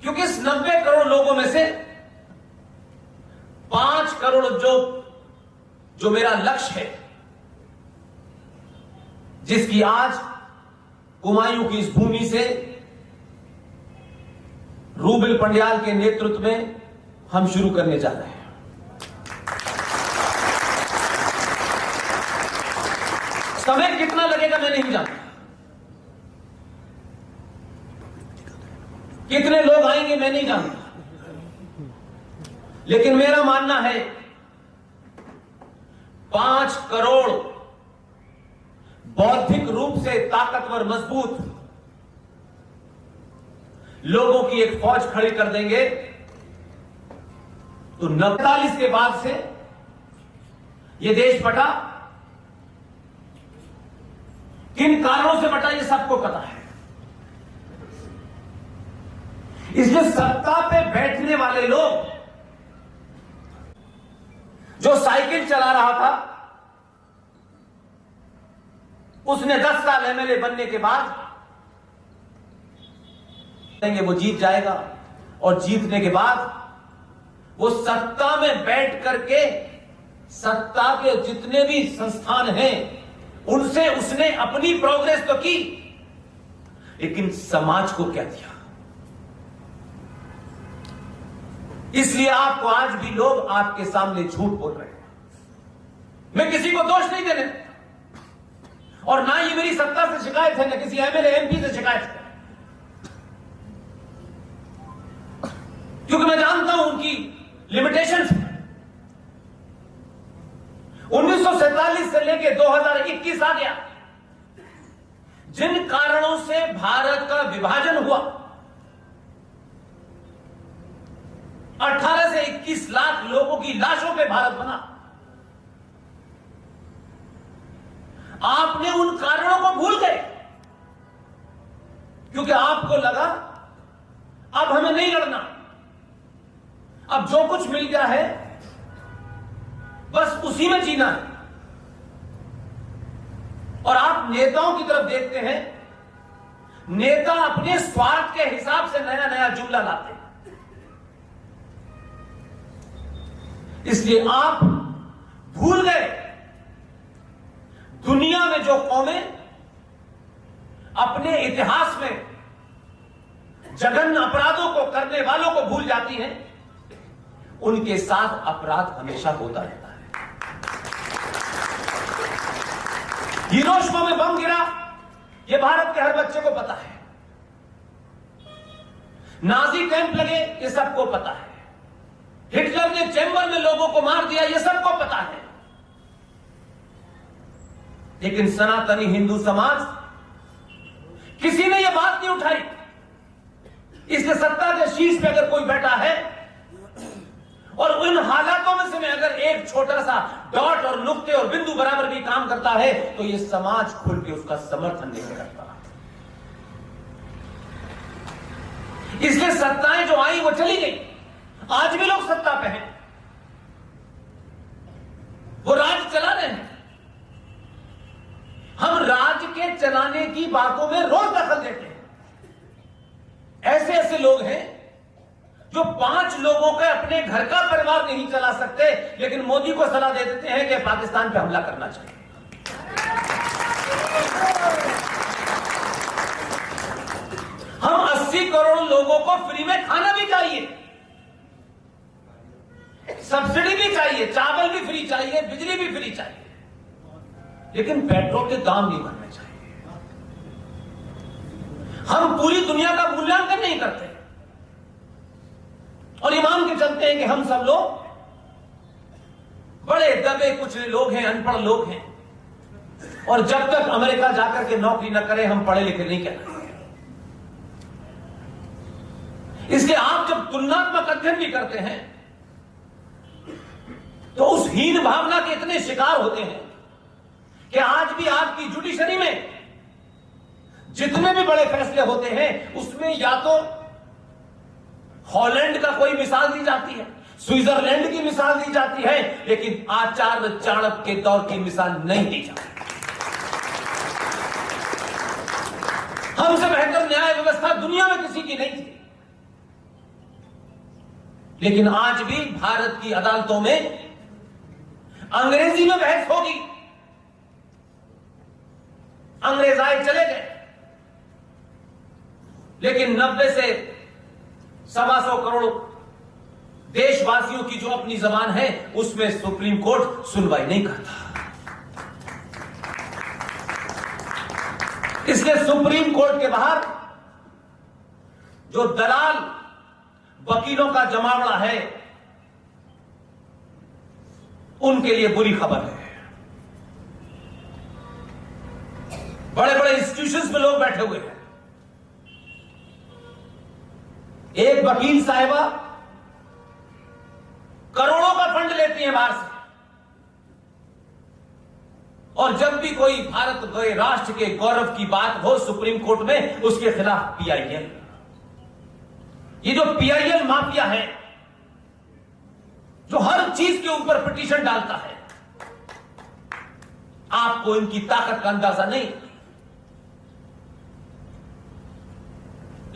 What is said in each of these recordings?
क्योंकि इस 90 करोड़ लोगों में से 5 करोड़ जो मेरा लक्ष्य है, जिसकी आज कुमायूं की इस भूमि से रूबिल पंड्याल के नेतृत्व में हम शुरू करने जा रहे हैं। समय कितना लगेगा मैं नहीं जानता, कितने लोग आएंगे मैं नहीं जानता, लेकिन मेरा मानना है 5 करोड़ बौद्धिक रूप से ताकतवर मजबूत लोगों की एक फौज खड़ी कर देंगे तो 49 के बाद से यह देश बटा। किन कारणों से बटा ये सबको पता है। इसलिए सत्ता पे बैठने वाले लोग, जो साइकिल चला रहा था उसने 10 साल एमएलए बनने के बाद वो जीत जाएगा, और जीतने के बाद वो सत्ता में बैठ करके सत्ता के जितने भी संस्थान हैं उनसे उसने अपनी प्रोग्रेस तो की, लेकिन समाज को क्या दिया। इसलिए आपको आज भी लोग आपके सामने झूठ बोल रहे हैं। मैं किसी को दोष नहीं देने, और ना ही मेरी सत्ता से शिकायत है, ना किसी एमएलए एमपी से शिकायत है, क्योंकि मैं जानता हूं उनकी लिमिटेशंस। 1947 से लेकर 2021 आ गया, जिन कारणों से भारत का विभाजन हुआ, 18 से 21 लाख लोगों की लाशों पे भारत बना। आपने उन कारणों को भूल गए, क्योंकि आपको लगा अब हमें नहीं लड़ना, अब जो कुछ मिल गया है बस उसी में जीना है। और आप नेताओं की तरफ देखते हैं, नेता अपने स्वार्थ के हिसाब से नया नया जुमला लाते हैं। इसलिए आप भूल गए, दुनिया में जो कौमें अपने इतिहास में जघन्य अपराधों को करने वालों को भूल जाती हैं, उनके साथ अपराध हमेशा होता रहता है। हिरोशिमा में बम गिरा, यह भारत के हर बच्चे को पता है। नाजी कैंप लगे, यह सबको पता है। हिटलर ने चैम्बर में लोगों को मार दिया, यह सबको पता है। लेकिन सनातनी हिंदू समाज, किसी ने यह बात नहीं उठाई। इसलिए सत्ता के शीर्ष पे अगर कोई बैठा है और उन हालातों में से मैं अगर एक छोटा सा डॉट और नुक्ते और बिंदु बराबर भी काम करता है, तो यह समाज खुल के उसका समर्थन नहीं करता। इसलिए सत्ताएं जो आई वो चली गई। आज भी लोग सत्ता पे हैं, वो राज चला रहे हैं। हम राज के चलाने की बातों में रोज दखल देते हैं। ऐसे ऐसे लोग हैं जो 5 लोगों के अपने घर का परिवार नहीं चला सकते, लेकिन मोदी को सलाह दे देते हैं कि पाकिस्तान पे हमला करना चाहिए। हम 80 करोड़ लोगों को फ्री में खाना भी चाहिए, सब्सिडी भी चाहिए, चावल भी फ्री चाहिए, बिजली भी फ्री चाहिए, लेकिन पेट्रोल के दाम नहीं बढ़ने चाहिए। हम पूरी दुनिया का मूल्यांकन नहीं करते और ईमान के चलते हैं कि हम सब लोग बड़े दबे कुचले लोग हैं, अनपढ़ लोग हैं, और जब तक अमेरिका जाकर के नौकरी न करें हम पढ़े लिखे नहीं कहते। इसलिए आप जब तुलनात्मक अध्ययन भी करते हैं तो उस हीन भावना के इतने शिकार होते हैं कि आज भी आपकी जुडिशरी में जितने भी बड़े फैसले होते हैं उसमें या तो हॉलैंड का कोई मिसाल दी जाती है, स्विट्जरलैंड की मिसाल दी जाती है, लेकिन आचार्य चाणक्य के दौर की मिसाल नहीं दी जाती। हमसे बेहतर न्याय व्यवस्था दुनिया में किसी की नहीं थी। लेकिन आज भी भारत की अदालतों में अंग्रेजी में बहस होगी। अंग्रेज आए चले गए, लेकिन 90 से 125 करोड़ देशवासियों की जो अपनी जबान है उसमें सुप्रीम कोर्ट सुनवाई नहीं करता। इसलिए सुप्रीम कोर्ट के बाहर जो दलाल वकीलों का जमावड़ा है उनके लिए बुरी खबर है। बड़े बड़े इंस्टीट्यूशंस में लोग बैठे हुए हैं। एक वकील साहिबा करोड़ों का फंड लेती है बाहर से, और जब भी कोई भारत के राष्ट्र के गौरव की बात हो सुप्रीम कोर्ट में, उसके खिलाफ पीआईएल, ये जो पीआईएल माफिया है जो हर चीज के ऊपर पिटीशन डालता है, आपको इनकी ताकत का अंदाजा नहीं।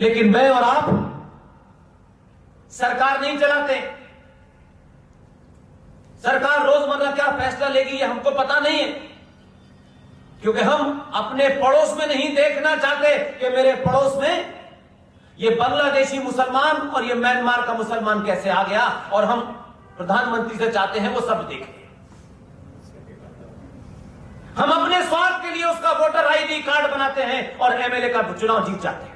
लेकिन मैं और आप सरकार नहीं चलाते। सरकार रोजमर्रा क्या फैसला लेगी ये हमको पता नहीं है, क्योंकि हम अपने पड़ोस में नहीं देखना चाहते कि मेरे पड़ोस में ये बांग्लादेशी मुसलमान और ये म्यांमार का मुसलमान कैसे आ गया, और हम प्रधानमंत्री से चाहते हैं वो सब देखें। हम अपने स्वार्थ के लिए उसका वोटर आईडी कार्ड बनाते हैं और एमएलए का चुनाव जीत जाते हैं।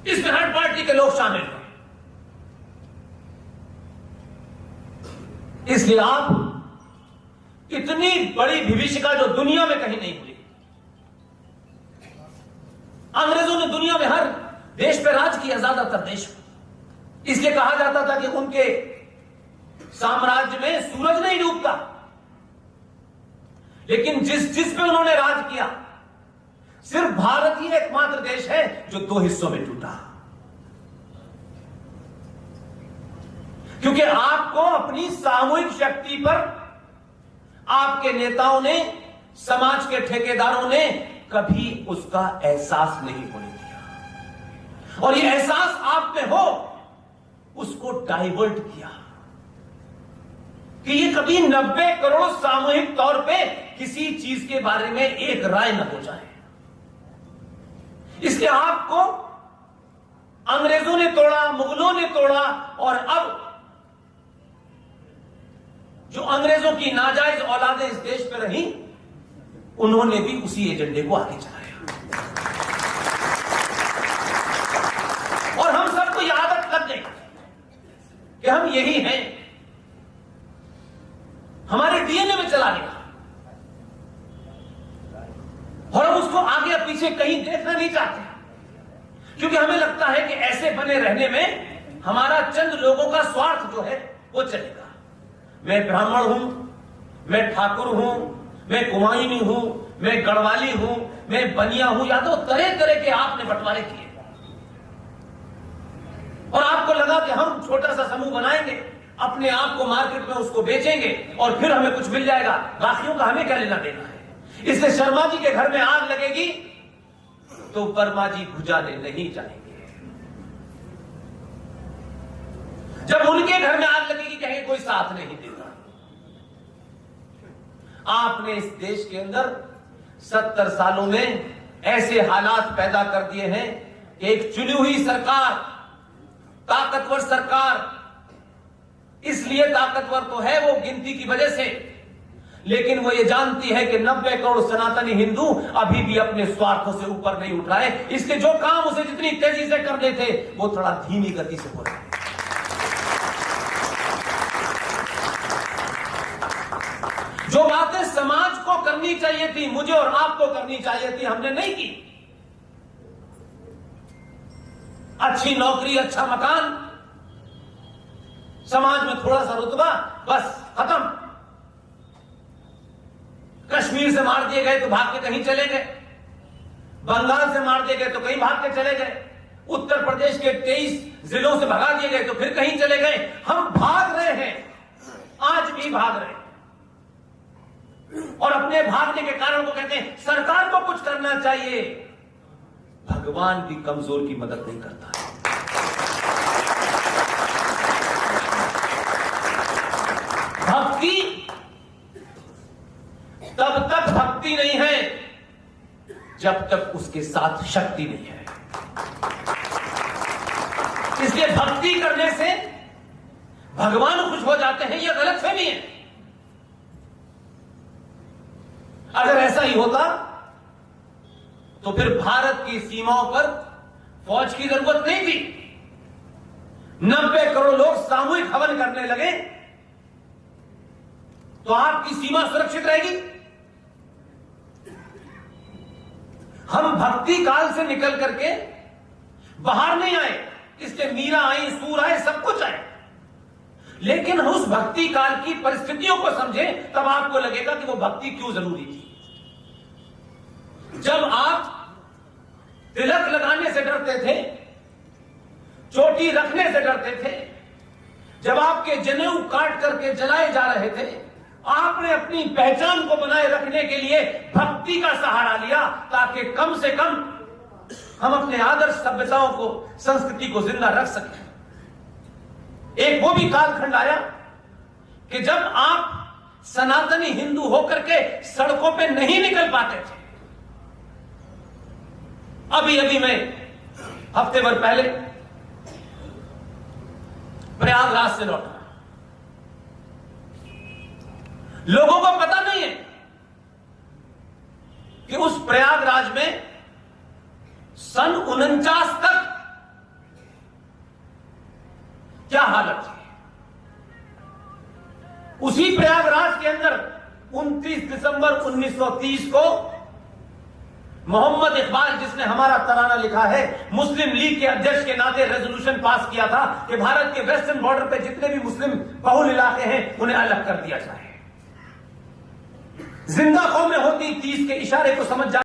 इसमें हर पार्टी के लोग शामिल हैं। इसलिए आप इतनी बड़ी विभीषिका जो दुनिया में कहीं नहीं हुई। अंग्रेजों ने दुनिया में हर देश पे राज किया, ज्यादातर देश में। इसलिए कहा जाता था कि उनके साम्राज्य में सूरज नहीं डूबता, लेकिन जिस पे उन्होंने राज किया, सिर्फ भारत ही एकमात्र देश है जो 2 हिस्सों में टूटा। क्योंकि आपको अपनी सामूहिक शक्ति पर आपके नेताओं ने, समाज के ठेकेदारों ने कभी उसका एहसास नहीं होने दिया, और ये एहसास आप में हो उसको डाइवर्ट किया कि ये कभी 90 करोड़ सामूहिक तौर पे किसी चीज के बारे में एक राय न हो जाए। इसलिए आपको अंग्रेजों ने तोड़ा, मुगलों ने तोड़ा, और अब जो अंग्रेजों की नाजायज औलादें इस देश पे रही, उन्होंने भी उसी एजेंडे को आगे चलाया। और हम सबको यह आदत कर दें कि हम यही हैं, हमारे डीएनए में चला गया, और हम उसको आगे पीछे कहीं देखना नहीं चाहते, क्योंकि हमें लगता है कि ऐसे बने रहने में हमारा चंद लोगों का स्वार्थ जो है वो चलेगा। मैं ब्राह्मण हूं, मैं ठाकुर हूं, मैं कुमायूनी हूं, मैं गढ़वाली हूं, मैं बनिया हूं, या तो तरह तरह के आपने बंटवारे किए, और आपको लगा कि हम छोटा सा समूह बनाएंगे, अपने आप को मार्केट में उसको बेचेंगे और फिर हमें कुछ मिल जाएगा, बाकियों का हमें क्या लेना देना है। इसलिए शर्मा जी के घर में आग लगेगी तो वर्मा जी भुजाने नहीं जाएंगे। जब उनके घर में आग लगेगी कहेंगे कोई साथ नहीं देता। आपने इस देश के अंदर 70 सालों में ऐसे हालात पैदा कर दिए हैं कि एक चुनी हुई सरकार, ताकतवर सरकार, इसलिए ताकतवर तो है वो गिनती की वजह से, लेकिन वो ये जानती है कि 90 करोड़ सनातनी हिंदू अभी भी अपने स्वार्थों से ऊपर नहीं उठ रहे। इसके जो काम उसे जितनी तेजी से करने थे वो थोड़ा धीमी गति से हो रहे हैं। जो बातें समाज को करनी चाहिए थी, मुझे और आपको करनी चाहिए थी, हमने नहीं की। अच्छी नौकरी, अच्छा मकान, समाज में थोड़ा सा रुतबा, बस खत्म। कश्मीर से मार दिए गए तो भाग के कहीं चले गए, बंगाल से मार दिए गए तो कहीं भाग के चले गए, उत्तर प्रदेश के 23 जिलों से भगा दिए गए तो फिर कहीं चले गए। हम भाग रहे हैं, आज भी भाग रहे हैं, और अपने भागने के कारण को कहते हैं सरकार को कुछ करना चाहिए। भगवान भी कमजोर की मदद नहीं करता है। भक्ति तब तक भक्ति नहीं है जब तक उसके साथ शक्ति नहीं है। इसलिए भक्ति करने से भगवान खुश हो जाते हैं, यह गलतफहमी है। अगर ऐसा ही होता तो फिर भारत की सीमाओं पर फौज की जरूरत नहीं थी। 90 करोड़ लोग सामूहिक हवन करने लगे तो आपकी सीमा सुरक्षित रहेगी। हम भक्ति काल से निकल करके बाहर नहीं आए, इसलिए मीरा आई, सूर आए, सब कुछ आए, लेकिन उस भक्ति काल की परिस्थितियों को समझें तब आपको लगेगा कि वो भक्ति क्यों जरूरी थी। जब आप तिलक लगाने से डरते थे, चोटी रखने से डरते थे, जब आपके जनेऊ काट करके जलाए जा रहे थे, आपने अपनी पहचान को बनाए रखने के लिए भक्ति का सहारा लिया ताकि कम से कम हम अपने आदर्श सभ्यताओं को, संस्कृति को जिंदा रख सकें। एक वो भी कालखंड आया कि जब आप सनातनी हिंदू होकर के सड़कों पे नहीं निकल पाते थे। अभी अभी मैं हफ्ते भर पहले प्रयागराज से लौटा। लोगों को पता नहीं है कि उस प्रयागराज में सन 49 तक क्या हालत थी। उसी प्रयागराज के अंदर 29 दिसंबर 1930 को मोहम्मद इकबाल, जिसने हमारा तराना लिखा है, मुस्लिम लीग के अध्यक्ष के नाते रेजोल्यूशन पास किया था कि भारत के वेस्टर्न बॉर्डर पे जितने भी मुस्लिम बहुल इलाके हैं उन्हें अलग कर दिया जाए। जिंदा कौमें होती 30 के इशारे को समझ जा